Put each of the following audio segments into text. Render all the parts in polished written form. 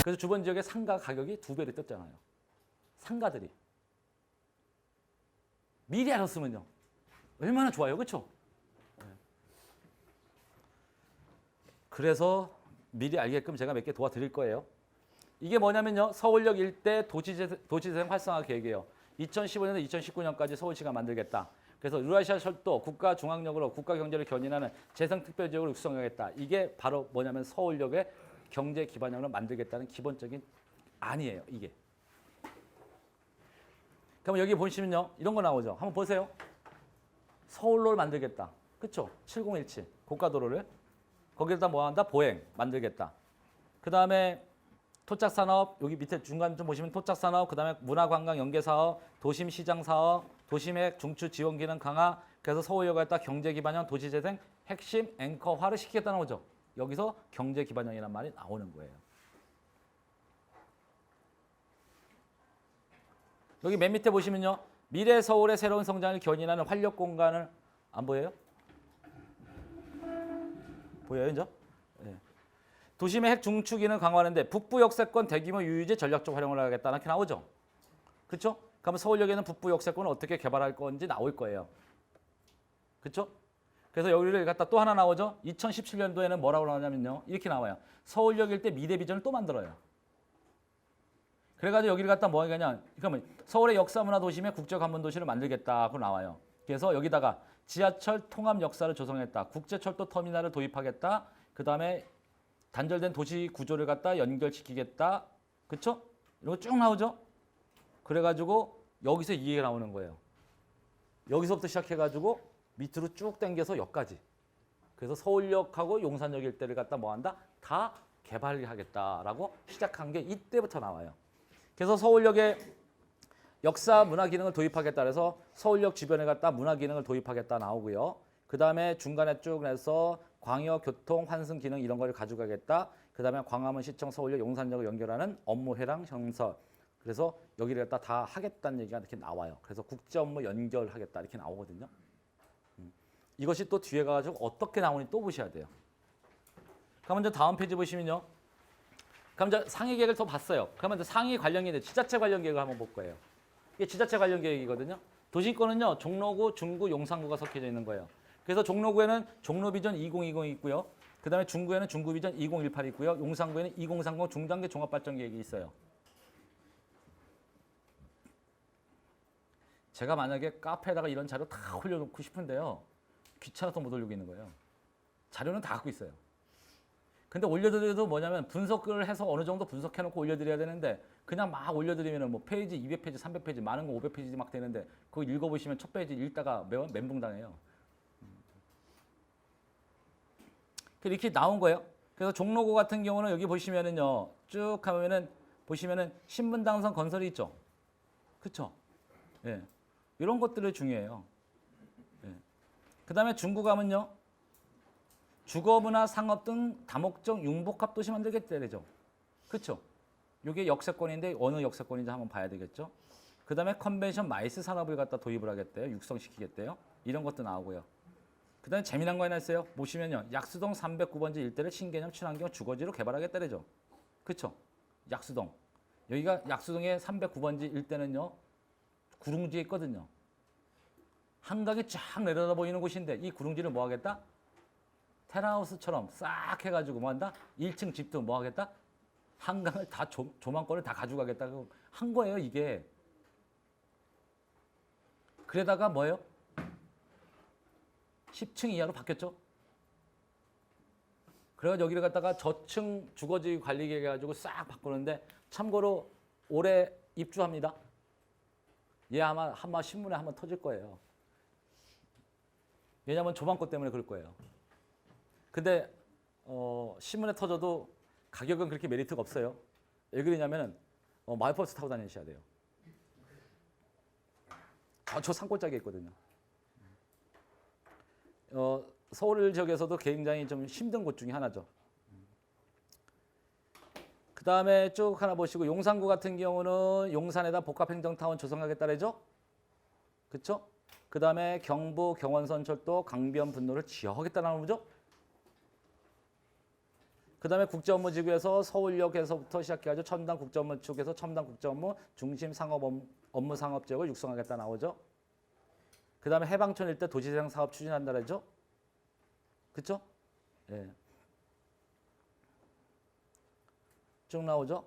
그래서 주변 지역의 상가 가격이 2배로 떴잖아요. 상가들이. 미리 알았으면요. 얼마나 좋아요. 그렇죠? 그래서 미리 알게끔 제가 몇 개 도와드릴 거예요. 이게 뭐냐면요. 서울역 일대 도시재생 활성화 계획이에요. 2015년에서 2019년까지 서울시가 만들겠다. 그래서 유라시아 철도 국가중앙역으로 국가경제를 견인하는 재생특별지역을 육성하겠다. 이게 바로 뭐냐면 서울역의 경제 기반형을 만들겠다는 기본적인 안이에요. 이게. 그럼 여기 보시면요. 이런 거 나오죠. 한번 보세요. 서울로를 만들겠다. 그렇죠? 7017 고가도로를. 거기에다 뭐 한다? 보행 만들겠다. 그 다음에 토착산업, 여기 밑에 중간 좀 보시면 토착산업, 그 다음에 문화관광 연계사업, 도심시장사업, 도심의 중추 지원 기능 강화, 그래서 서울역에다 경제기반형 도시재생 핵심 앵커화를 시키겠다 나오죠. 여기서 경제기반형이라는 말이 나오는 거예요. 여기 맨 밑에 보시면요. 미래 서울의 새로운 성장을 견인하는 활력 공간을 안 보여요? 보여요, 이제? 네. 도심의 핵 중추 기능을 강화하는데 북부 역세권 대규모 유유지 전략적 활용을 하겠다 이렇게 나오죠. 그렇죠? 그럼 서울역에는 북부 역세권을 어떻게 개발할 건지 나올 거예요. 그렇죠? 그래서 여기를 갖다 또 하나 나오죠. 2017년도에는 뭐라고 나오냐면요. 이렇게 나와요. 서울역 일대 미래 비전을 또 만들어요. 그래가지고 여기를 갖다 뭐 하겠냐. 그러면 서울의 역사문화 도심의 국제관문도시를 만들겠다고 나와요. 그래서 여기다가 지하철 통합 역사를 조성했다. 국제철도 터미널을 도입하겠다. 그 다음에 단절된 도시 구조를 갖다 연결시키겠다. 그렇죠? 이런 거 쭉 나오죠? 그래가지고 여기서 이 얘기가 나오는 거예요. 여기서부터 시작해가지고 밑으로 쭉 당겨서 역까지. 그래서 서울역하고 용산역 일대를 갖다 뭐 한다? 다 개발하겠다라고 시작한 게 이때부터 나와요. 그래서 서울역에 역사 문화 기능을 도입하겠다 그래서 서울역 주변에 갖다 문화 기능을 도입하겠다 나오고요. 그 다음에 중간에 쭉 내서 광역, 교통, 환승 기능 이런 거를 가져가겠다. 그 다음에 광화문 시청, 서울역, 용산역을 연결하는 업무 회랑 형성. 그래서 여기를 갖다 다 하겠다는 얘기가 이렇게 나와요. 그래서 국제 업무 연결하겠다 이렇게 나오거든요. 이것이 또 뒤에 가가지고 어떻게 나오는지 또 보셔야 돼요. 그럼 이제 다음 페이지 보시면요. 그럼 이제 상위 계획을 더 봤어요. 그러면 이제 상위 관련 계획, 지자체 관련 계획을 한번 볼 거예요. 이게 지자체 관련 계획이거든요. 도시권은요, 종로구, 중구, 용산구가 섞여져 있는 거예요. 그래서 종로구에는 종로비전 2020이 있고요. 그 다음에 중구에는 중구비전 2018이 있고요. 용산구에는 2030 중단계 종합발전 계획이 있어요. 제가 만약에 카페에다가 이런 자료 다 올려놓고 싶은데요. 귀찮아서 못 올리고 있는 거예요. 자료는 다 갖고 있어요. 근데 올려드려도 뭐냐면 분석을 해서 어느 정도 분석해놓고 올려드려야 되는데 그냥 막 올려드리면 뭐 페이지 200페이지, 300페이지, 많은 거 500페이지 막 되는데 그거 읽어보시면 첫 페이지 읽다가 멘붕 당해요. 이렇게 나온 거예요. 그래서 종로구 같은 경우는 여기 보시면은요, 쭉 하면은 보시면은 신분당선 건설이 있죠. 그렇죠? 예, 이런 것들이 중요해요. 예. 그 다음에 중구 가면요. 주거문화 상업 등 다목적 융복합 도시 만들겠다 되죠. 그렇죠? 이게 역세권인데 어느 역세권인지 한번 봐야 되겠죠. 그 다음에 컨벤션 마이스 산업을 갖다 도입을 하겠대요. 육성시키겠대요. 이런 것도 나오고요. 그 다음에 재미난 거 하나 있어요. 보시면요. 약수동 309번지 일대를 신개념 친환경 주거지로 개발하겠다 되죠. 그렇죠? 약수동. 여기가 약수동의 309번지 일대는요. 구릉지에 있거든요. 한강이 쫙 내려다 보이는 곳인데 이 구릉지를 뭐 하겠다? 테라하우스처럼 싹 해가지고 뭐 한다? 1층 집도 뭐 하겠다? 한강을 다 조망권을 다 가져가겠다고 한 거예요, 이게. 그러다가 뭐예요? 10층 이하로 바뀌었죠. 그래서 여기를 갖다가 저층 주거지 관리계획 해가지고 싹 바꾸는데 참고로 올해 입주합니다. 얘 아마 신문에 한번 터질 거예요. 왜냐하면 조망권 때문에 그럴 거예요. 근데 신문에 터져도 가격은 그렇게 메리트가 없어요. 왜 그러냐면은 마을버스 타고 다니셔야 돼요. 저 산골짜기에 있거든요. 서울 지역에서도 굉장히 좀 힘든 곳 중에 하나죠. 그 다음에 쭉 하나 보시고 용산구 같은 경우는 용산에다 복합행정타운 조성하겠다 그러죠? 그렇죠? 그 다음에 경부 경원선 철도 강변 분로를 지어하겠다는 거죠. 그 다음에 국제업무지구에서 서울역에서부터 시작해가지고 첨단 국제업무축에서 첨단 국제업무 중심 업무 상업지역을 육성하겠다 나오죠. 그 다음에 해방촌 일대 도시재생 사업 추진한다 그러죠. 그쵸? 예. 쭉 나오죠.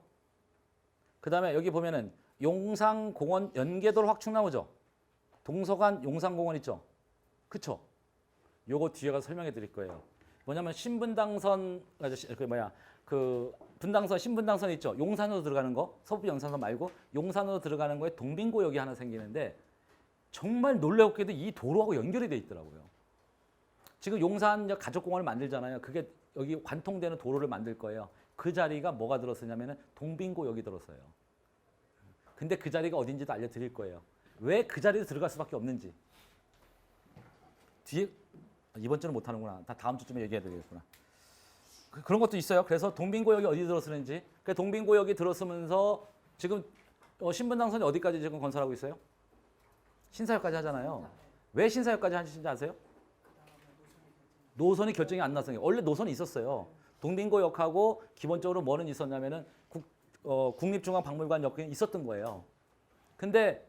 그 다음에 여기 보면은 용산공원 연계도로 확충 나오죠. 동서간 용산공원 있죠. 그쵸? 요거 뒤에 가서 설명해 드릴 거예요. 뭐냐면 신분당선 그 분당선 신분당선 있죠. 용산으로 들어가는 거 서부 연산선 말고 용산으로 들어가는 거에 동빙고역이 하나 생기는데 정말 놀랍게도 이 도로하고 연결이 돼 있더라고요. 지금 용산 가족공원을 만들잖아요. 그게 여기 관통되는 도로를 만들 거예요. 그 자리가 뭐가 들었으냐면은 동빙고역이 들었어요. 근데 그 자리가 어딘지도 알려드릴 거예요. 왜 그 자리에 들어갈 수밖에 없는지. 뒤에 이번 주는 못하는구나. 다 다음 주쯤에 얘기해야 되겠구나. 그런 것도 있어요. 그래서 동빙고역이 어디 들었으는지. 그 동빙고역이 들었으면서 지금 신분당선이 어디까지 지금 건설하고 있어요? 신사역까지 하잖아요. 왜 신사역까지 하시는지 아세요? 노선이 결정이 안 났어요. 원래 노선이 있었어요. 동빙고역하고 기본적으로 뭐는 있었냐면은 국립중앙박물관 역이 있었던 거예요. 근데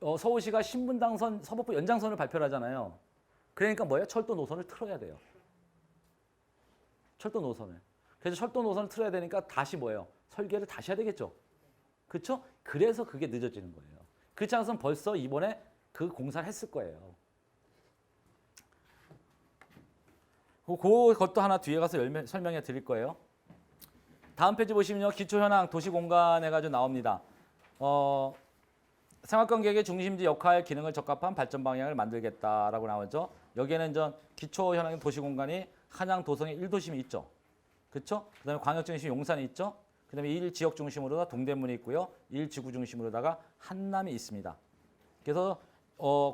서울시가 신분당선 서북부 연장선을 발표를 하잖아요. 그러니까 뭐예요? 철도 노선을 틀어야 돼요. 철도 노선을. 그래서 철도 노선을 틀어야 되니까 다시 뭐예요? 설계를 다시 해야 되겠죠. 그렇죠? 그래서 그게 늦어지는 거예요. 그렇지 않으면 벌써 이번에 그 공사를 했을 거예요. 그것도 하나 뒤에 가서 설명해 드릴 거예요. 다음 페이지 보시면요. 기초현황 도시공간 해가지고 나옵니다. 생활권계획의 중심지 역할 기능을 적합한 발전 방향을 만들겠다라고 나오죠. 여기에는 기초현황 도시공간이 한양 도성의 1도심이 있죠. 그렇죠? 그다음에 광역중심 용산이 있죠. 그다음에 1지역 중심으로 동대문이 있고요. 1지구 중심으로다가 한남이 있습니다. 그래서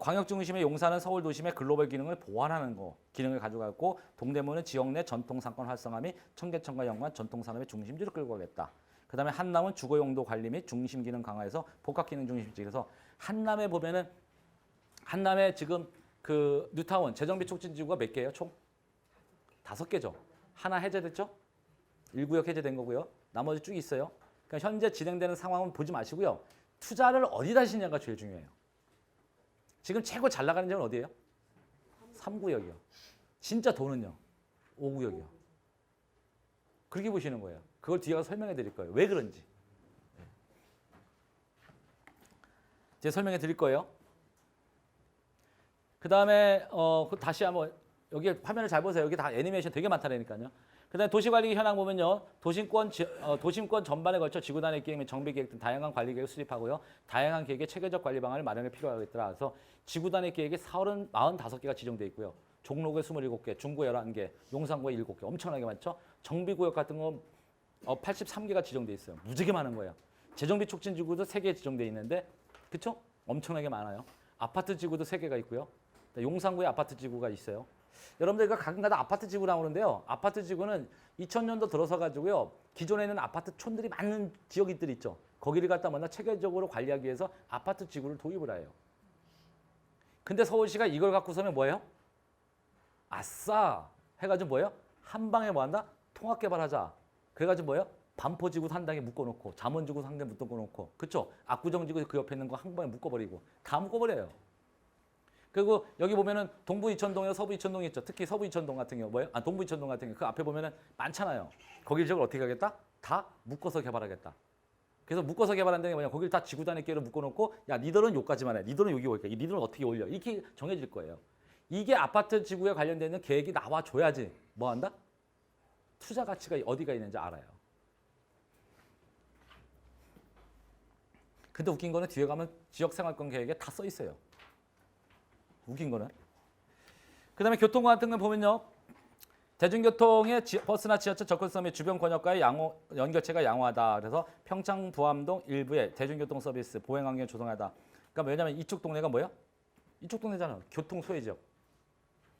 광역중심의 용산은 서울도심의 글로벌 기능을 보완하는 기능을 가지고 있고 동대문은 지역 내 전통상권 활성화 및 청계천과 연관 전통산업의 중심지를 끌고 가겠다. 그다음에 한남은 주거용도 관리 및 중심 기능 강화해서 복합기능 중심지. 그래서 한남에 보면은 한남에 지금 그 뉴타운 재정비 촉진지구가 몇 개예요? 총 5개죠. 하나 해제됐죠? 1구역 해제된 거고요. 나머지 쭉 있어요. 그러니까 현재 진행되는 상황은 보지 마시고요. 투자를 어디다 하시냐가 제일 중요해요. 지금 최고 잘 나가는 지역은 어디예요? 3구역이요. 진짜 돈은요? 5구역이요. 그렇게 보시는 거예요. 그걸 뒤에 가서 설명해 드릴 거예요. 왜 그런지. 제가 설명해 드릴 거예요. 그 다음에 다시 한번 여기 화면을 잘 보세요. 여기 다 애니메이션 되게 많다니까요. 그다음에 도시관리 현황 보면요. 도심권 전반에 걸쳐 지구단위 계획 및 정비 계획 등 다양한 관리 계획을 수립하고요. 다양한 계획의 체계적 관리 방안을 마련이 필요하겠더라. 그래서 지구단위 계획이 45개가 지정돼 있고요. 종로구에 27개, 중구에 11개, 용산구에 7개. 엄청나게 많죠. 정비구역 같은 거 83개가 지정돼 있어요. 무지개 많은 거예요. 재정비 촉진지구도 3개 지정돼 있는데 그렇죠? 엄청나게 많아요. 아파트 지구도 3개가 있고요. 용산구에 아파트 지구가 있어요. 여러분들 가끔가다 아파트 지구 나오는데요. 아파트 지구는 2000년도 들어서 가지고요. 기존에 있는 아파트 촌들이 많은 지역들이 있죠. 거기를 갖다 먼저 체계적으로 관리하기 위해서 아파트 지구를 도입을 해요. 근데 서울시가 이걸 갖고서는 뭐예요? 아싸 해가지고 뭐예요? 한 방에 뭐 한다? 통합 개발하자. 그래가지고 뭐예요? 반포지구 한 방에 묶어놓고 잠원지구 한 방에 묶어놓고 그렇죠? 압구정지구 그 옆에 있는 거 한 방에 묶어버리고 다 묶어버려요. 그리고 여기 보면은 동부 이천동이나 서부 이천동이 있죠. 특히 서부 이천동 같은 경우 뭐예요? 동부 이천동 같은 경우 그 앞에 보면은 많잖아요. 거기를 저걸 어떻게 하겠다? 다 묶어서 개발하겠다. 그래서 묶어서 개발한다는 게 뭐냐? 거기를 다 지구 단위 계획으로 묶어놓고 야 니들은 여기까지만 해. 니들은 여기 올게. 니들은 어떻게 올려? 이렇게 정해질 거예요. 이게 아파트 지구에 관련되는 계획이 나와줘야지 뭐 한다? 투자 가치가 어디가 있는지 알아요. 근데 웃긴 거는 뒤에 가면 지역생활권 계획에 다 써 있어요. 웃긴 거는. 그 다음에 교통 같은 거 보면요. 대중교통의 버스나 지하철 접근성 및 주변 권역과의 연결체가 양호하다. 그래서 평창 부암동 일부의 대중교통 서비스 보행 환경을 조성하다. 그러니까 왜냐면 이쪽 동네가 뭐예요? 이쪽 동네잖아요. 교통 소외 지역.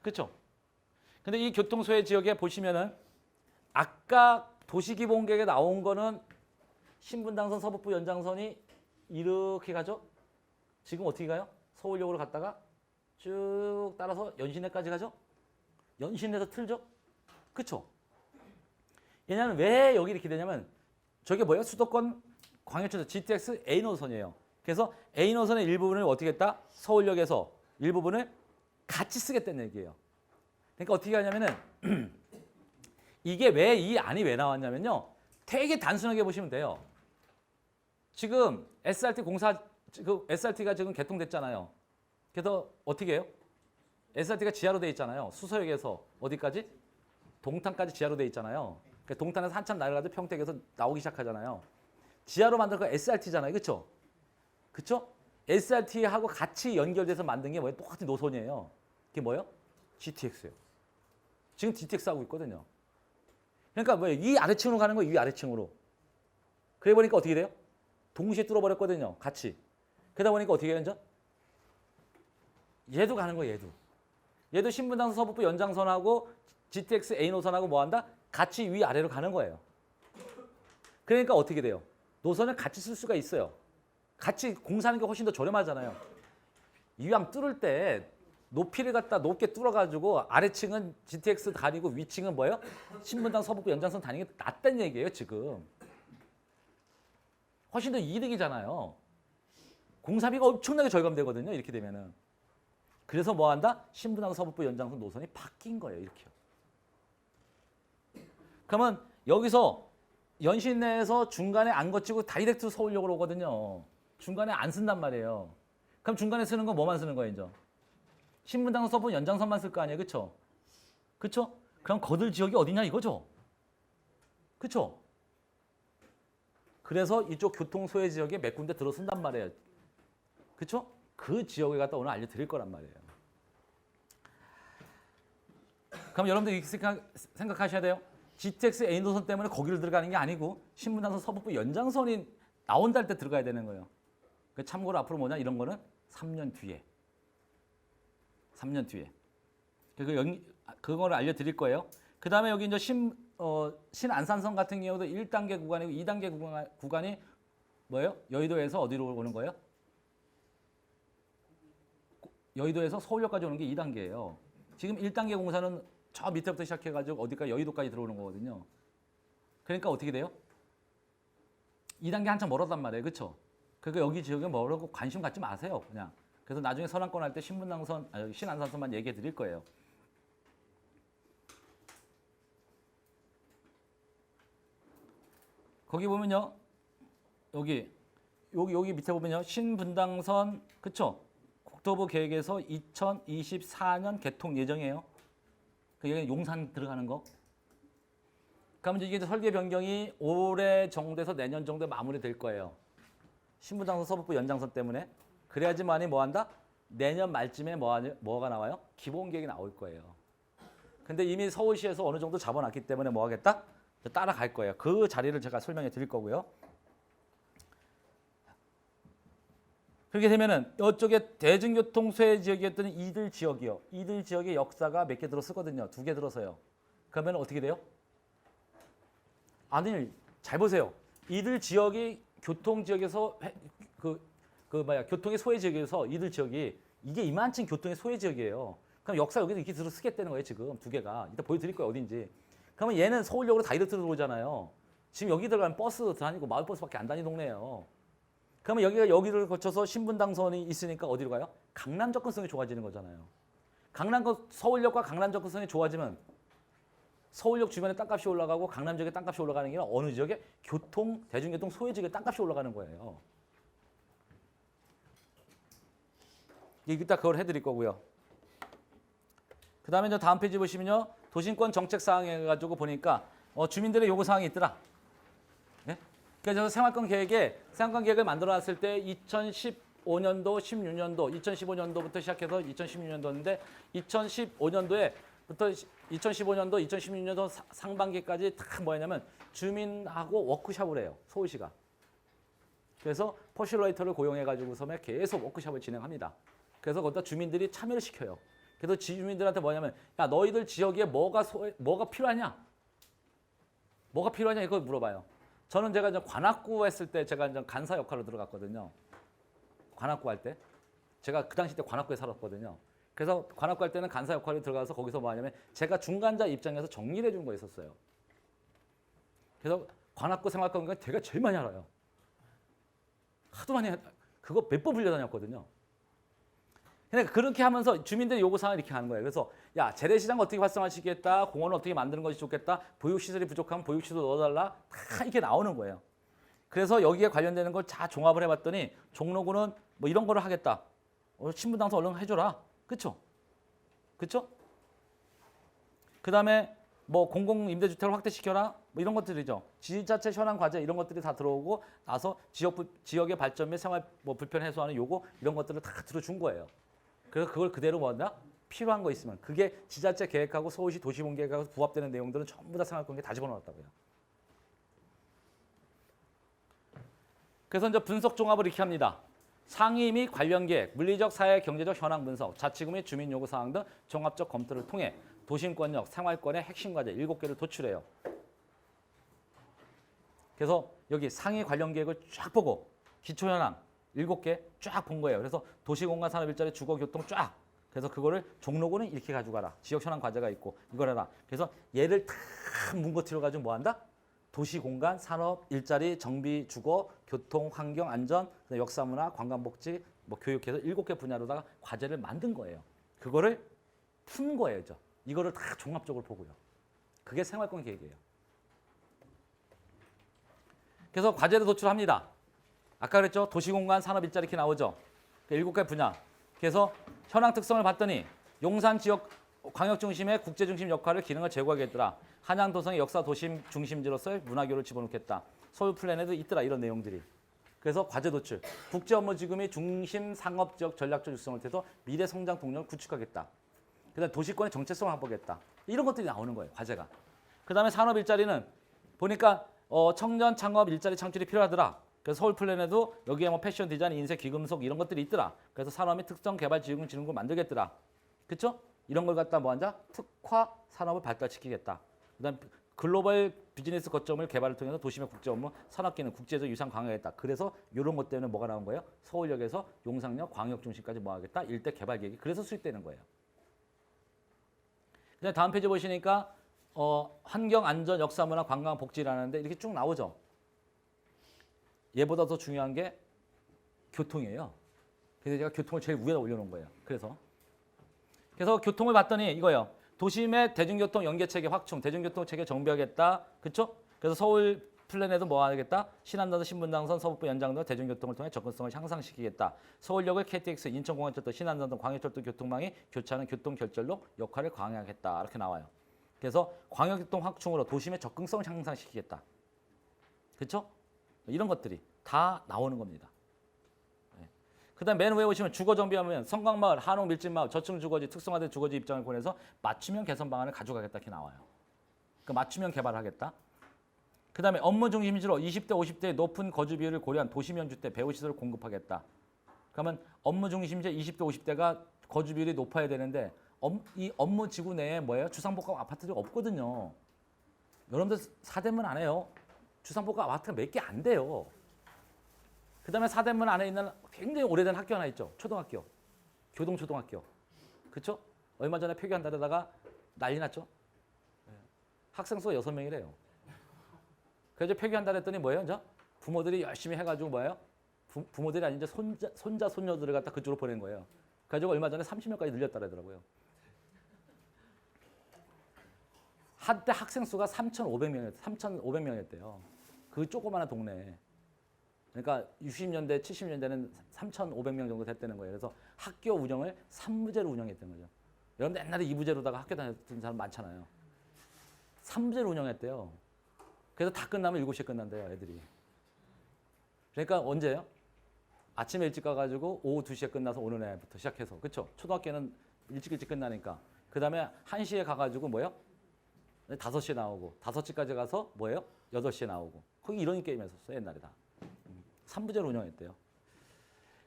그렇죠? 근데 이 교통 소외 지역에 보시면은 아까 도시기본계획에 나온 거는 신분당선 서북부 연장선이 이렇게 가죠? 지금 어떻게 가요? 서울역으로 갔다가 쭉 따라서 연신내까지 가죠. 연신내에서 틀죠. 그쵸? 얘는 왜 여기 이렇게 되냐면 저게 뭐예요? 수도권 광역철도 GTX A 노선이에요. 그래서 A 노선의 일부분을 어떻게 했다? 서울역에서 일부분을 같이 쓰겠다는 얘기예요. 그러니까 어떻게 하냐면은 이게 왜 이 안이 왜 나왔냐면요. 되게 단순하게 보시면 돼요. 지금 SRT 공사 그 SRT가 지금 개통됐잖아요. 그래서 어떻게 해요? SRT가 지하로 돼 있잖아요. 수서역에서 어디까지? 동탄까지 지하로 돼 있잖아요. 그러니까 동탄에서 한참 내려가도 평택에서 나오기 시작하잖아요. 지하로 만든 거 SRT잖아요. 그렇죠? 그렇죠? SRT하고 같이 연결돼서 만든 게 뭐예요? 똑같은 노선이에요. 그게 뭐예요? GTX예요. 지금 GTX 하고 있거든요. 그러니까 뭐예요? 이 아래층으로 가는 거예요. 이 아래층으로. 그래 보니까 어떻게 돼요? 동시에 뚫어버렸거든요. 같이. 그러다 보니까 어떻게 해요? 이제? 얘도 가는 거예요. 얘도. 얘도 신분당선 서북부 연장선하고 GTX A 노선하고 뭐 한다? 같이 위아래로 가는 거예요. 그러니까 어떻게 돼요? 노선을 같이 쓸 수가 있어요. 같이 공사하는 게 훨씬 더 저렴하잖아요. 이왕 뚫을 때 높이를 갖다 높게 뚫어가지고 아래층은 GTX 다니고 위층은 뭐예요? 신분당 서북부 연장선 다니는 게 낫다는 얘기예요. 지금. 훨씬 더 이득이잖아요. 공사비가 엄청나게 절감되거든요. 이렇게 되면은. 그래서 뭐 한다? 신분당 서북부 연장선 노선이 바뀐 거예요. 이렇게요. 그러면 여기서 연신내에서 중간에 안 거치고 다이렉트 서울역으로 오거든요. 중간에 안 쓴단 말이에요. 그럼 중간에 쓰는 건 뭐만 쓰는 거예요, 이제? 신분당 서북부 연장선만 쓸 거 아니에요, 그렇죠? 그렇죠? 그럼 거들 지역이 어디냐 이거죠? 그렇죠? 그래서 이쪽 교통 소외 지역에 몇 군데 들어 쓴단 말이에요. 그렇죠? 그 지역에 갖다 오늘 알려드릴 거란 말이에요. 그럼 여러분들 이렇게 생각하셔야 돼요. GTX A 노선 때문에 거기를 들어가는 게 아니고 신분당선 서북부 연장선이 나온다 할 때 들어가야 되는 거예요. 참고로 앞으로 뭐냐 이런 거는 3년 뒤에. 3년 뒤에. 그거를 알려드릴 거예요. 그 다음에 여기 이제 신안산선 같은 경우도 1단계 구간이고 2단계 구간이 뭐예요? 여의도에서 어디로 오는 거예요? 여의도에서 서울역까지 오는 게 2단계예요. 지금 1단계 공사는 저 밑에부터 시작해가지고 어디까지 여의도까지 들어오는 거거든요. 그러니까 어떻게 돼요? 2단계 한참 멀었단 말이에요. 그렇죠? 그러니까 여기 지역에 멀고 관심 갖지 마세요. 그냥. 그래서 나중에 선안권 할 때 신안산선만 얘기해 드릴 거예요. 거기 보면요. 여기 밑에 보면요. 신분당선 그쵸? 국토부 계획에서 2024년 개통 예정이에요. 여기 용산 들어가는 거. 그러면 이게 설계 변경이 올해 정도에서 내년 정도에 마무리될 거예요. 신분당선 서북부 연장선 때문에. 그래야지만이 뭐한다? 내년 말쯤에 뭐가 나와요? 기본 계획이 나올 거예요. 근데 이미 서울시에서 어느 정도 잡아놨기 때문에 뭐 하겠다? 따라갈 거예요. 그 자리를 제가 설명해 드릴 거고요. 그렇게 되면은 이쪽에 대중교통 소외 지역이었던 이들 지역이요. 이들 지역의 역사가 몇 개 들어서거든요. 2개 들어서요. 그러면 어떻게 돼요? 아니, 잘 보세요. 이들 지역이 교통 지역에서 교통의 소외 지역에서 이들 지역이 이게 이만큼 교통의 소외 지역이에요. 그럼 역사 여기서 이렇게 들어 쓰겠다는 거예요. 지금 2개가. 이따 보여드릴 거예요. 어딘지. 그러면 얘는 서울역으로 다이렉트로 들어오잖아요. 지금 여기 들어가면 버스 다니고 마을버스밖에 안 다니는 동네예요. 그러면 여기를 거쳐서 신분당선이 있으니까 어디로 가요? 강남 접근성이 좋아지는 거잖아요. 서울역과 강남 접근성이 좋아지면 서울역 주변에 땅값이 올라가고 강남 지역에 땅값이 올라가는 게 어느 지역에 대중교통 소외 지역에 땅값이 올라가는 거예요. 이따 그걸 해드릴 거고요. 그 다음에 이제 다음 페이지 보시면요. 도심권 정책 사항 해가지고 보니까 주민들의 요구 사항이 있더라. 네? 그래서 생활권 계획을 만들어놨을 때 2015년도, 16년도, 2015년도부터 시작해서 2016년도인데 2015년도부터 2015년도, 2016년도 상반기까지 다 뭐였냐면 주민하고 워크숍을 해요. 서울시가. 그래서 퍼실레이터를 고용해가지고서 계속 워크숍을 진행합니다. 그래서 거기다 주민들이 참여를 시켜요. 그래서 주민들한테 뭐냐면 야 너희들 지역에 뭐가 필요하냐? 뭐가 필요하냐 이걸 물어봐요. 제가 이제 관악구 했을 때 제가 이제 간사 역할로 들어갔거든요. 관악구 할 때. 제가 그 당시 때 관악구에 살았거든요. 그래서 관악구 할 때는 간사 역할이 들어가서 거기서 뭐 하냐면 제가 중간자 입장에서 정리를 해준 거였었어요. 그래서 관악구 생활권과 제가 제일 많이 알아요. 하도 많이 그거 몇 번 불려다녔거든요. 그러니까 그렇게 하면서 주민들의 요구사항을 이렇게 하는 거예요. 그래서 야 재래시장 어떻게 활성화시키겠다, 공원을 어떻게 만드는 것이 좋겠다, 보육시설이 부족하면 보육시설 넣어달라, 다 이렇게 나오는 거예요. 그래서 여기에 관련되는 걸 다 종합을 해봤더니 종로구는 뭐 이런 거를 하겠다. 신분당선 얼른 해줘라. 그쵸? 그쵸? 그 다음에 뭐 공공임대주택을 확대시켜라. 뭐 이런 것들이죠. 지자체 현안 과제 이런 것들이 다 들어오고 나서 지역의 발전 및 생활 뭐 불편 해소하는 요구 이런 것들을 다 들어준 거예요. 그래서 그걸 그대로 뭐냐? 필요한 거 있으면 그게 지자체 계획하고 서울시 도시본 계획하고 부합되는 내용들은 전부 다 생활권에 다 집어넣었다고요. 그래서 이제 분석 종합을 이렇게 합니다. 상위 및 관련 계획, 물리적, 사회, 경제적 현황 분석, 자치구 및 주민 요구 사항 등 종합적 검토를 통해 도심권역, 생활권의 핵심 과제 7개를 도출해요. 그래서 여기 상위 관련 계획을 쫙 보고 기초 현황 7개 쫙 본 거예요. 그래서 도시공간 산업 일자리 주거 교통 쫙. 그래서 그거를 종로구는 이렇게 가져가라. 지역 현황 과제가 있고 이걸 해라. 그래서 얘를 다 뭉거트려 가지고 뭐 한다? 도시공간, 산업, 일자리, 정비, 주거, 교통, 환경, 안전, 역사문화, 관광복지, 뭐 교육해서 7개 분야로다가 과제를 만든 거예요. 그거를 푼 거예요. 이거를 다 종합적으로 보고요. 그게 생활권 계획이에요. 그래서 과제를 도출합니다. 아까 그랬죠? 도시공간, 산업, 일자리 이렇게 나오죠? 7개 분야. 그래서 현황 특성을 봤더니 용산 지역 광역 중심의 국제 중심 역할을 기능을 제고하겠더라. 한양 도성의 역사 도심 중심지로서의 문화교를 집어넣겠다. 서울 플랜에도 있더라 이런 내용들이. 그래서 과제 도출. 국제 업무 지구의 중심 상업 지역 전략적 육성을 통해서 미래 성장 동력을 구축하겠다. 그다음 도시권의 정체성을 확보하겠다. 이런 것들이 나오는 거예요. 과제가. 그다음에 산업 일자리는 보니까 청년 창업 일자리 창출이 필요하더라. 그래서 서울 플랜에도 여기에 뭐 패션 디자인, 인쇄, 귀금속 이런 것들이 있더라. 그래서 산업의 특정 개발 지원진흥을 만들겠더라. 그렇죠? 이런 걸 갖다 뭐 한다? 특화 산업을 발달시키겠다. 그다음 글로벌 비즈니스 거점을 개발을 통해서 도심의 국제 업무, 산업기능, 국제적 유상 강화하겠다. 그래서 이런 것 때문에 뭐가 나온 거예요? 서울역에서 용산역, 광역 중심까지 뭐 하겠다? 일대 개발 계획이 그래서 수립되는 거예요. 그다음 다음 페이지 보시니까 환경, 안전, 역사, 문화, 관광, 복지라는데 이렇게 쭉 나오죠. 얘보다 더 중요한 게 교통이에요. 그래서 제가 교통을 제일 위에다 올려놓은 거예요. 그래서 교통을 봤더니 이거예요. 도심의 대중교통 연계체계 확충, 대중교통 체계 정비하겠다. 그렇죠? 그래서 서울 플랜에도 뭐 하겠다? 신안단선, 신분당선, 서북부 연장도 대중교통을 통해 접근성을 향상시키겠다. 서울역을 KTX, 인천공항철도, 신안단선, 광역철도 교통망이 교차하는 교통결절로 역할을 강화하겠다. 이렇게 나와요. 그래서 광역교통 확충으로 도심의 접근성을 향상시키겠다. 그렇죠? 이런 것들이 다 나오는 겁니다. 그 다음 맨 위에 보시면 주거 정비하면 성곽마을, 한옥 밀집마을, 저층 주거지, 특성화된 주거지 입장을 보내서 맞춤형 개선 방안을 가져가겠다 이렇게 나와요. 그 맞춤형 개발하겠다. 그 다음에 업무 중심지로 20대, 50대의 높은 거주 비율을 고려한 도시면주택, 배우시설을 공급하겠다. 그러면 업무 중심지 20대, 50대가 거주 비율이 높아야 되는데 이 업무 지구 내에 뭐예요? 주상복합 아파트들이 없거든요. 여러분들 사대문 안 해요. 주상복합 아파트가 몇 개 안 돼요. 그 다음에 사대문 안에 있는 굉장히 오래된 학교 하나 있죠. 초등학교. 교동초등학교. 그렇죠? 얼마 전에 폐교한다려다가 난리 났죠. 학생 수가 6명이래요. 그래서 폐교한다 했더니 뭐예요? 이제 부모들이 열심히 해가지고 뭐예요? 부모들이 아닌 이제 손자, 손녀들을 갖다 그쪽으로 보낸 거예요. 그래가지고 얼마 전에 30명까지 늘렸다 그러더라고요. 한때 학생 수가 3,500명이었대요. 그 조그마한 동네에. 그러니까 60년대, 70년대는 3,500명 정도 됐다는 거예요. 그래서 학교 운영을 3부제로 운영했던 거죠. 여러분들 옛날에 2부제로다가 학교 다녔던 사람 많잖아요. 3부제로 운영했대요. 그래서 다 끝나면 7시에 끝난대요, 애들이. 그러니까 언제요? 아침에 일찍 가가지고 오후 2시에 끝나서 오는 애부터 시작해서. 그렇죠? 초등학교는 일찍 끝나니까. 그 다음에 1시에 가가지고 뭐예요? 5시에 나오고 5시까지 가서 뭐예요? 8시에 나오고. 거기 이런 게임 했었어요, 옛날에 다. 3부제로 운영했대요.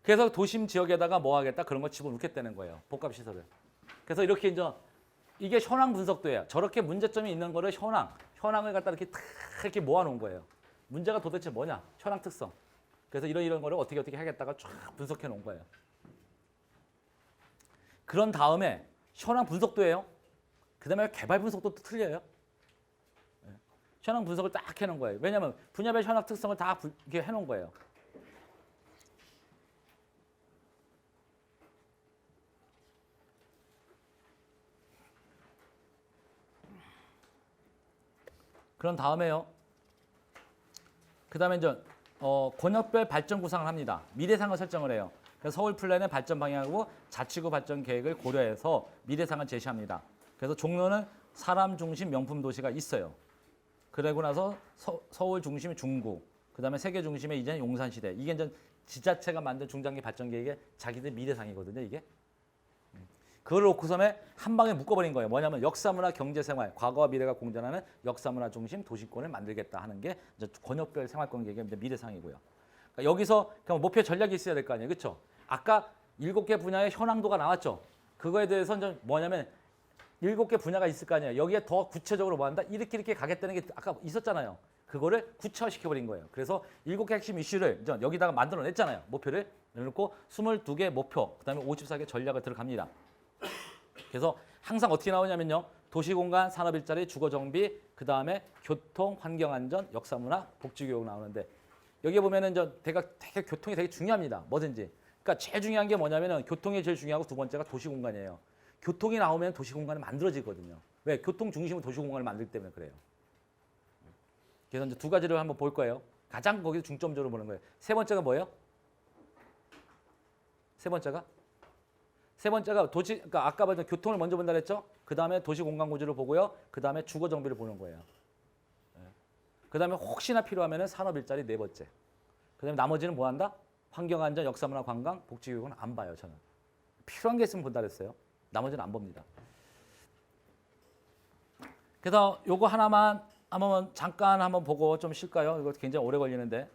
그래서 도심 지역에다가 뭐 하겠다? 그런 거 집어넣겠다는 거예요. 복합시설을. 그래서 이렇게 이제 이게 현황 분석도 해요. 저렇게 문제점이 있는 거를 현황을 갖다 이렇게 탁 이렇게 모아놓은 거예요. 문제가 도대체 뭐냐? 현황 특성. 그래서 이런 거를 어떻게 하겠다가 쫙 분석해 놓은 거예요. 그런 다음에 현황 분석도예요. 그다음에 개발 분석도 또 틀려요. 현황 분석을 딱 해놓은 거예요. 왜냐하면 분야별 현황 특성을 다 이렇게 해놓은 거예요. 그런 다음에요. 그 다음에 이제 권역별 발전 구상을 합니다. 미래상을 설정을 해요. 그래서 서울 플랜의 발전 방향하고 자치구 발전 계획을 고려해서 미래상을 제시합니다. 그래서 종로는 사람 중심 명품 도시가 있어요. 그러고 나서 서울 중심이 중구, 그 다음에 세계 중심의 이제는 용산시대. 이게 이제 지자체가 만든 중장기 발전 계획의 자기들 미래상이거든요, 이게. 그걸 놓고서는 한 방에 묶어버린 거예요. 뭐냐면 역사문화 경제생활, 과거와 미래가 공존하는 역사문화 중심 도시권을 만들겠다 하는 게 이제 권역별 생활권 계획의 미래상이고요. 그러니까 여기서 그냥 목표 전략이 있어야 될 거 아니에요, 그렇죠? 아까 7개 분야의 현황도가 나왔죠. 그거에 대해서 이제 뭐냐면 7개 분야가 있을 거 아니에요. 여기에 더 구체적으로 뭐 한다? 이렇게 가겠다는 게 아까 있었잖아요. 그거를 구체화시켜버린 거예요. 그래서 7개 핵심 이슈를 이제 여기다가 만들어냈잖아요. 목표를 내놓고 22개 목표, 그 다음에 54개 전략을 들어갑니다. 그래서 항상 어떻게 나오냐면요. 도시공간, 산업일자리, 주거정비, 그 다음에 교통, 환경안전, 역사문화, 복지교육 나오는데 여기 보면은 되게 교통이 되게 중요합니다. 뭐든지. 그러니까 제일 중요한 게 뭐냐면은 교통이 제일 중요하고 두 번째가 도시공간이에요. 교통이 나오면 도시공간이 만들어지거든요. 왜? 교통 중심으로 도시공간을 만들기 때문에 그래요. 그래서 이제 두 가지를 한번 볼 거예요. 가장 거기서 중점적으로 보는 거예요. 세 번째가 뭐예요? 세 번째가 그러니까 아까 봤던 교통을 먼저 본다 그랬죠? 그 다음에 도시공간 구조를 보고요. 그 다음에 주거 정비를 보는 거예요. 그 다음에 혹시나 필요하면 산업일자리 네 번째. 그 다음에 나머지는 뭐 한다? 환경안전, 역사문화, 관광, 복지교육은 안 봐요, 저는. 필요한 게 있으면 본다 그랬어요. 나머지는 안 봅니다. 그래서 요거 하나만 한번 잠깐 한번 보고 좀 쉴까요? 이거 굉장히 오래 걸리는데.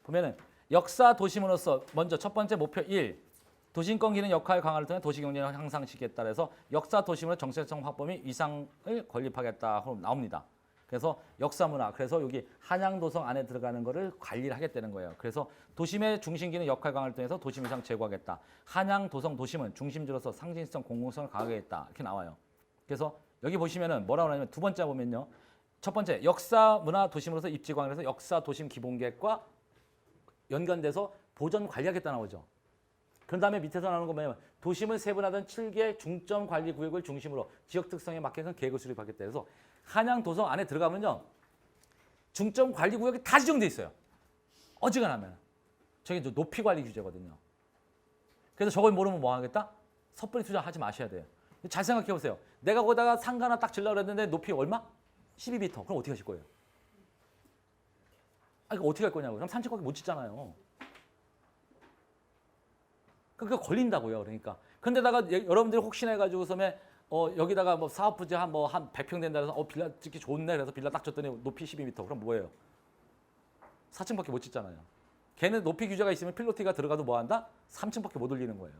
보면은 역사 도심으로서 먼저 첫 번째 목표 1. 도심권 기능 역할 강화를 통해 도시경제를 향상시키겠다. 그래서 역사 도심으로 정체성 확보 및 위상을 건립하겠다. 나옵니다. 그래서 역사문화, 그래서 여기 한양도성 안에 들어가는 거를 관리를 하겠다는 거예요. 그래서 도심의 중심 기능 역할 강화를 통해서 도심 위상 제고하겠다. 한양도성 도심은 중심지로서 상징성, 공공성을 강화하겠다. 이렇게 나와요. 그래서 여기 보시면은 뭐라고 하냐면 두 번째 보면요. 첫 번째 역사문화 도심으로서 입지 관리해서 역사 도심 기본계획과 연관돼서 보전 관리하겠다 나오죠. 그런 다음에 밑에서 나오는 거 뭐냐면 도심을 세분화된 7개 중점 관리 구역을 중심으로 지역 특성에 맞게는 계획을 수립하겠다. 그래서 한양 도성 안에 들어가면요. 중점 관리 구역이 다 지정돼 있어요. 어지간하면. 저게 높이 관리 규제거든요. 그래서 저걸 모르면 뭐 하겠다? 섣불리 투자하지 마셔야 돼요. 잘 생각해 보세요. 내가 거기다가 상가 하나 딱 질러고 그랬는데 높이 얼마? 12m. 그럼 어떻게 하실 거예요? 이거 어떻게 할 거냐고요. 그럼 산책밖에 못 짓잖아요. 그거 걸린다고요. 그러니까. 근데다가 여러분들이 혹시나 해가지고서면 여기다가 뭐 사업 부지 한 100평 된다 해서 빌라 짓기 좋네. 그래서 빌라 딱 줬더니 높이 12m. 그럼 뭐예요? 4층밖에 못 짓잖아요. 걔는 높이 규제가 있으면 필로티가 들어가도 뭐 한다? 3층밖에 못 올리는 거예요.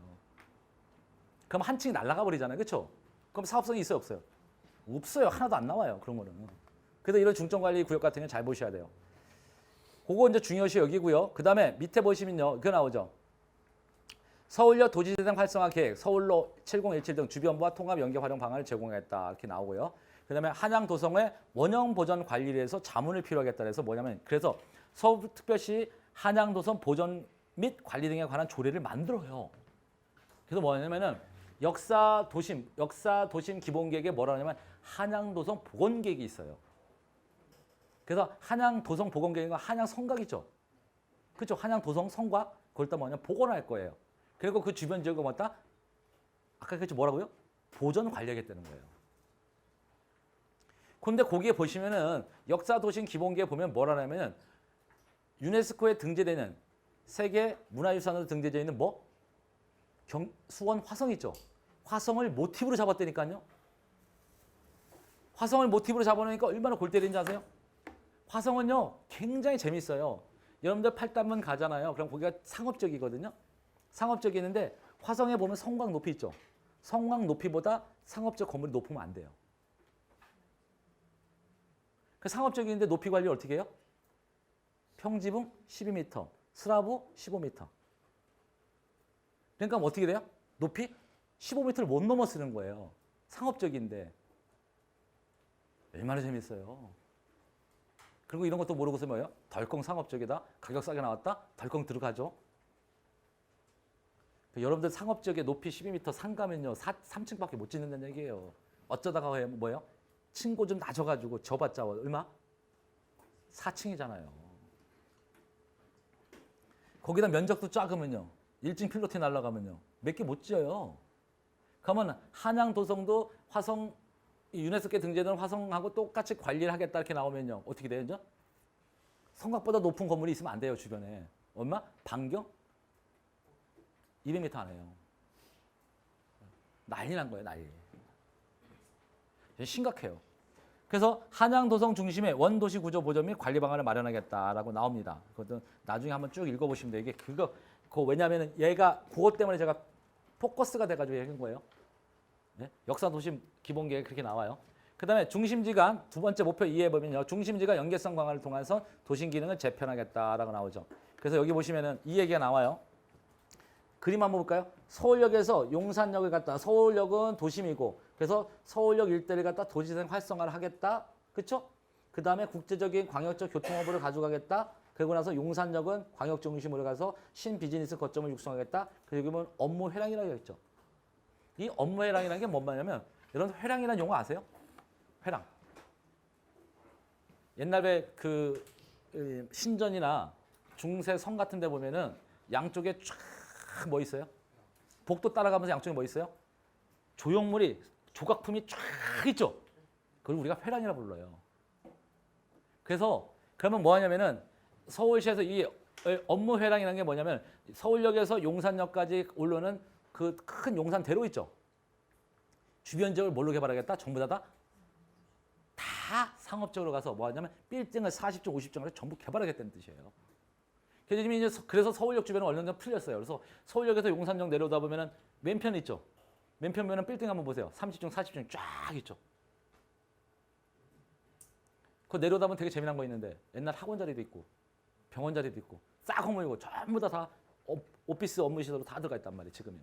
그럼 한 층이 날아가 버리잖아요. 그렇죠? 그럼 사업성이 있어요, 없어요? 없어요. 하나도 안 나와요. 그런 거는. 그래서 이런 중점관리 구역 같은 건 잘 보셔야 돼요. 그거 이제 중요시 여기고요. 그 다음에 밑에 보시면요. 그거 나오죠. 서울역 도시재생 활성화 계획, 서울로 7017 등 주변부와 통합 연계 활용 방안을 제공하겠다. 이렇게 나오고요. 그 다음에 한양도성의 원형 보전 관리를 해서 자문을 필요하겠다. 그래서 뭐냐면, 그래서 서울특별시 한양도성 보전 및 관리 등에 관한 조례를 만들어요. 그래서 뭐냐면은 역사 도심 기본계획에 뭐라 하냐면 한양도성 복원계획이 있어요. 그래서 한양도성 복원계획은 한양 성곽이죠. 그렇죠? 한양도성 성곽, 그걸 또 뭐냐면 복원할 거예요. 그리고 그 주변 지역을 뭐다? 아까 그랬죠? 뭐라고요? 보전 관리하겠다는 거예요. 근데 거기에 보시면은 역사 도심 기본계획 보면 뭐라 하냐면은 유네스코에 등재되는 세계 문화유산으로 등재되어 있는 뭐? 수원 화성 있죠? 화성을 모티브로 잡았다니까요. 화성을 모티브로 잡아놓으니까 얼마나 골 때리는지 아세요? 화성은요 굉장히 재밌어요. 여러분들 팔단문 가잖아요. 그럼 거기가 상업적이거든요. 상업적이는데 화성에 보면 성곽 높이 있죠. 성곽 높이보다 상업적 건물이 높으면 안 돼요. 그 상업적인데 높이 관리 어떻게 해요? 평지붕 12m, 스라브 15m. 그러니까 어떻게 돼요? 높이 15m를 못 넘어 쓰는 거예요. 상업적인데. 얼마나 재밌어요. 그리고 이런 것도 모르고서 뭐예요? 덜컹 상업적이다. 가격 싸게 나왔다. 덜컹 들어가죠. 여러분들 상업적에 높이 12m 산 가면요. 3층밖에 못 짓는다는 얘기예요. 어쩌다가 뭐예요? 층고 좀 낮아가지고 저봤자 얼마? 4층이잖아요. 거기다 면적도 작으면요. 1층 필로티 날라가면요. 몇 개 못 지어요. 그러면 한양 도성도 화성 유네스코에 등재된 화성하고 똑같이 관리를 하겠다 이렇게 나오면요. 어떻게 돼요? 성곽보다 높은 건물이 있으면 안 돼요. 주변에. 얼마? 반경? 200m 안 해요. 난리 난 거예요. 난리. 심각해요. 그래서 한양 도성 중심의 원도시 구조 보전 및 관리 방안을 마련하겠다라고 나옵니다. 그것도 나중에 한번 쭉 읽어보시면 돼요. 이게 그거 왜냐하면 얘가 그것 때문에 제가 포커스가 돼가지고 얘기한 거예요. 네? 역사 도심 기본 계획 그렇게 나와요. 그다음에 중심지간 두 번째 목표 이해해보면요. 중심지가 연계성 강화를 통해서 도심 기능을 재편하겠다라고 나오죠. 그래서 여기 보시면은 이 얘기가 나와요. 그림 한번 볼까요? 서울역에서 용산역을 갖다 서울역은 도심이고 그래서 서울역 일대를 갖다 도시생 활성화를 하겠다. 그렇죠? 그다음에 국제적인 광역적 교통허브를 가져가겠다. 그리고 나서 용산역은 광역 중심으로 가서 신비즈니스 거점을 육성하겠다. 그리고 보면 업무 회랑이라고 했죠. 이 업무 회랑이라는 게 뭔 말이냐면 여러분 회랑이라는 용어 아세요? 회랑. 옛날에 그 신전이나 중세 성 같은 데 보면은 양쪽에 쫙 뭐 있어요? 복도 따라가면서 양쪽에 뭐 있어요? 조형물이 조각품이 쫙 있죠. 그걸 우리가 회랑이라 불러요. 그래서 그러면 뭐 하냐면은 서울시에서 이 업무 회랑이라는 게 뭐냐면 서울역에서 용산역까지 올라오는 그 큰 용산대로 있죠. 주변 지역을 뭘로 개발하겠다? 전부 다 상업적으로 가서 뭐 하냐면 빌딩을 40종, 50종을 전부 개발하겠다는 뜻이에요. 그래서 서울역 주변은 얼른 풀렸어요. 그래서 서울역에서 용산역 내려오다 보면은 맨편 있죠. 맨편 보면은 빌딩 한번 보세요. 30종, 40종 쫙 있죠. 그거 내려오다 보면 되게 재미난 거 있는데 옛날 학원 자리도 있고 병원 자리도 있고 싹 허물고 전부 다 오피스 업무 시설로 다 들어가 있단 말이에요. 지금요.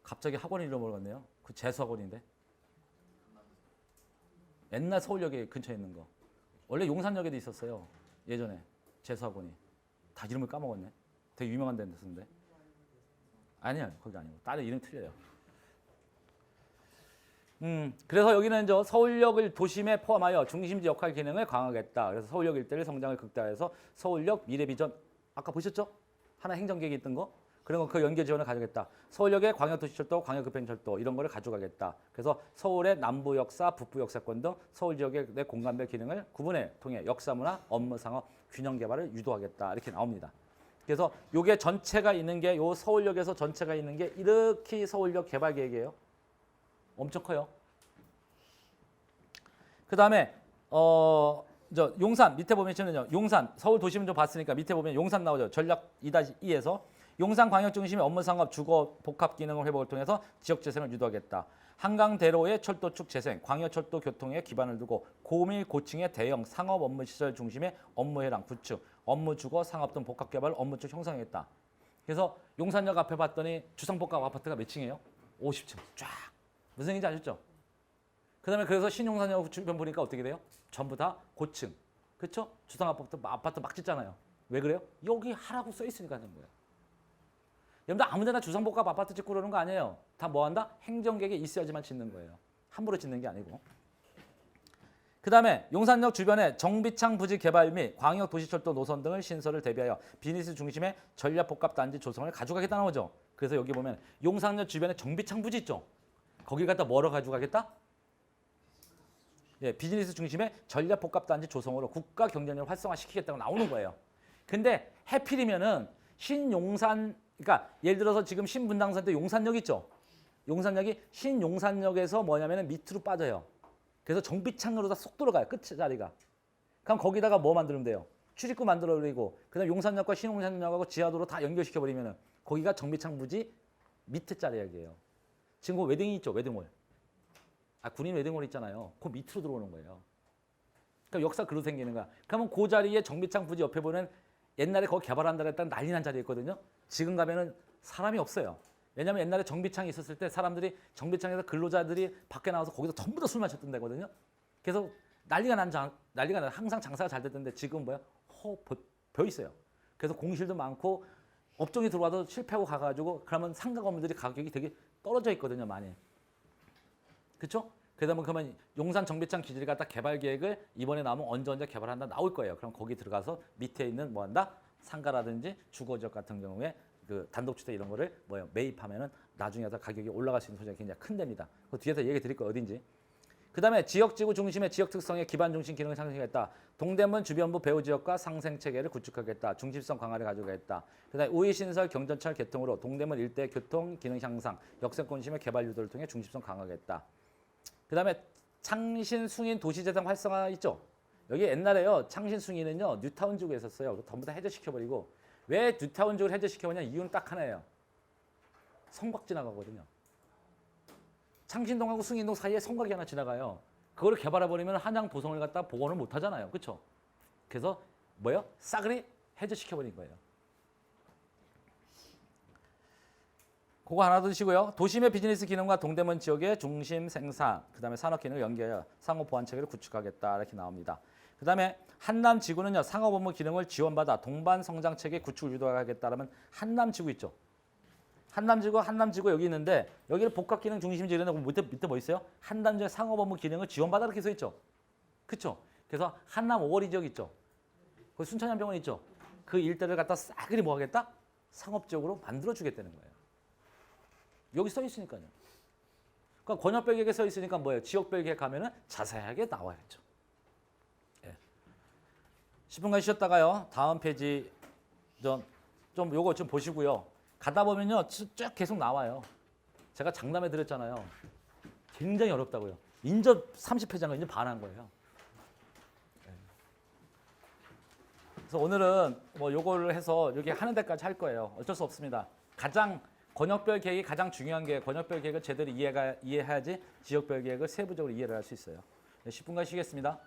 갑자기 학원을 잃어버렸네요. 그 재수학원인데. 옛날 서울역에 근처에 있는 거. 원래 용산역에도 있었어요. 예전에 재수학원이. 다 이름을 까먹었네. 되게 유명한 데였는데. 아니요. 거기 아니고. 다른 이름 틀려요. 그래서 여기는 저 서울역을 도심에 포함하여 중심지 역할 기능을 강화하겠다. 그래서 서울역 일대를 성장을 극대화해서 서울역 미래 비전 아까 보셨죠? 하나 행정계획이 있던 거. 그리고 그 연계 지원을 가져가겠다. 서울역의 광역도시철도, 광역급행철도 이런 거를 가져가겠다. 그래서 서울의 남부 역사, 북부 역사권 등 서울 지역의 내 공간별 기능을 구분해 통해 역사문화, 업무 상업, 균형 개발을 유도하겠다. 이렇게 나옵니다. 그래서 요게 전체가 있는 게 요 서울역에서 전체가 있는 게 이렇게 서울역 개발 계획이에요. 엄청 커요. 그다음에 저 용산 밑에 보면요. 용산 서울 도심은 좀 봤으니까 밑에 보면 용산 나오죠. 전략 2-2에서 용산 광역 중심의 업무 상업 주거 복합 기능을 회복을 통해서 지역 재생을 유도하겠다. 한강대로의 철도축 재생, 광역철도 교통에 기반을 두고 고밀 고층의 대형 상업 업무 시설 중심의 업무 해랑 구축, 업무 주거 상업 등 복합 개발 업무축 형성하겠다. 그래서 용산역 앞에 봤더니 주상복합 아파트가 몇 층이에요? 50층 쫙. 무슨 얘기인지 아셨죠? 그다음에 그래서 신용산역 주변 보니까 어떻게 돼요? 전부 다 고층. 그렇죠? 주상 아파트 막 짓잖아요. 왜 그래요? 여기 하라고 써 있으니까 하는 거예요. 여러분들 아무데나 주상복합 아파트 짓고 그러는 거 아니에요. 다 뭐 한다? 행정계획에 있어야지만 짓는 거예요. 함부로 짓는 게 아니고. 그다음에 용산역 주변에 정비창 부지 개발 및 광역 도시철도 노선 등을 신설을 대비하여 비즈니스 중심의 전략복합단지 조성을 가져가겠다 나오죠. 그래서 여기 보면 용산역 주변에 정비창 부지 있죠. 거기 갖다 뭐로 가져가겠다? 예, 비즈니스 중심의 전략복합단지 조성으로 국가 경쟁력을 활성화시키겠다고 나오는 거예요. 근데 해필이면은 신용산 그러니까 예를 들어서 지금 신분당선 때 용산역 있죠. 용산역이 신용산역에서 뭐냐면은 밑으로 빠져요. 그래서 정비창으로 다 쏙 들어가요. 끝 자리가. 그럼 거기다가 뭐 만들면 돼요? 출입구 만들어 버리고 그다음 용산역과 신용산역하고 지하도로 다 연결시켜 버리면은 거기가 정비창 부지 밑에 자리역이에요. 지금 그 웨딩이 있죠. 웨딩홀. 군인 웨딩홀 있잖아요. 그 밑으로 들어오는 거예요. 그러니까 역사 그로 생기는 거야. 그러면 그 자리에 정비창 부지 옆에 보면 옛날에 거기 개발한다 했다는 난리 난 자리였거든요. 지금 가면은 사람이 없어요. 왜냐하면 옛날에 정비창이 있었을 때 사람들이 정비창에서 근로자들이 밖에 나와서 거기서 전부 다 술 마셨던 데거든요. 그래서 난리가 난 항상 장사가 잘 됐던데 지금 뭐야? 벼 있어요. 그래서 공실도 많고 업종이 들어와도 실패하고 가가지고 그러면 상가 건물들이 가격이 되게 떨어져 있거든요, 많이. 그렇죠? 그러다 보면 그러면 용산 정비창 기지를 갖다 개발 계획을 이번에 나오면 언제 개발한다 나올 거예요. 그럼 거기 들어가서 밑에 있는 뭐 한다? 상가라든지 주거 지역 같은 경우에 그 단독주택 이런 거를 뭐요 매입하면은 나중에 서 가격이 올라갈 수 있는 소지가 굉장히 큰 데입니다. 그 뒤에서 얘기 드릴 거 어딘지. 그다음에 지역지구 중심의 지역 특성의 기반 중심 기능을 상승하겠다. 동대문 주변부 배후 지역과 상생 체계를 구축하겠다. 중심성 강화를 가져가겠다. 그다음에 우이신설 경전철 개통으로 동대문 일대 교통 기능 향상, 역세권심의 개발 유도를 통해 중심성 강화하겠다. 그다음에 창신 숭인 도시재생 활성화 있죠. 여기 옛날에요 창신 숭인은요 뉴타운 지구에 있었어요. 전부 다 해제시켜버리고 왜 뉴타운 지구를 해제시켜버리냐 이유는 딱 하나예요. 성곽 지나가거든요. 창신동하고 숭인동 사이에 성곽이 하나 지나가요. 그거를 개발해버리면 한양 도성을 갖다 복원을 못 하잖아요. 그렇죠? 그래서 뭐예요? 싸그리 해제시켜버린 거예요. 그거 하나 드시고요. 도심의 비즈니스 기능과 동대문 지역의 중심 생산, 그다음에 산업 기능을 연계하여 상호 보완 체계를 구축하겠다 이렇게 나옵니다. 그다음에 한남 지구는요 상업 업무 기능을 지원받아 동반 성장 체계 구축을 유도하겠다라면 한남 지구 있죠. 한남 지구 여기 있는데 여기를 복합 기능 중심지 이런데 밑에 뭐 있어요? 한남 지역 상업 업무 기능을 지원받아 이렇게 써 있죠. 그렇죠? 그래서 한남 오거리 지역 있죠. 그 순천향병원 있죠. 그 일대를 갖다 싸그리 뭐 하겠다? 상업 지역으로 만들어 주겠다는 거예요. 여기 써 있으니까요. 그러니까 권역별 계획에 써 있으니까 뭐예요? 지역별 계획 가면은 자세하게 나와야죠. 예. 10분간 쉬었다가요. 다음 페이지 좀 요거 좀 보시고요. 가다 보면요. 쭉 계속 나와요. 제가 장담해 드렸잖아요. 굉장히 어렵다고요. 인접 30회장을 이제 반한 거예요. 예. 그래서 오늘은 뭐 요거를 해서 여기 하는 데까지 할 거예요. 어쩔 수 없습니다. 가장 권역별 계획이 가장 중요한 게 권역별 계획을 제대로 이해해야지 지역별 계획을 세부적으로 이해를 할 수 있어요. 10분간 쉬겠습니다.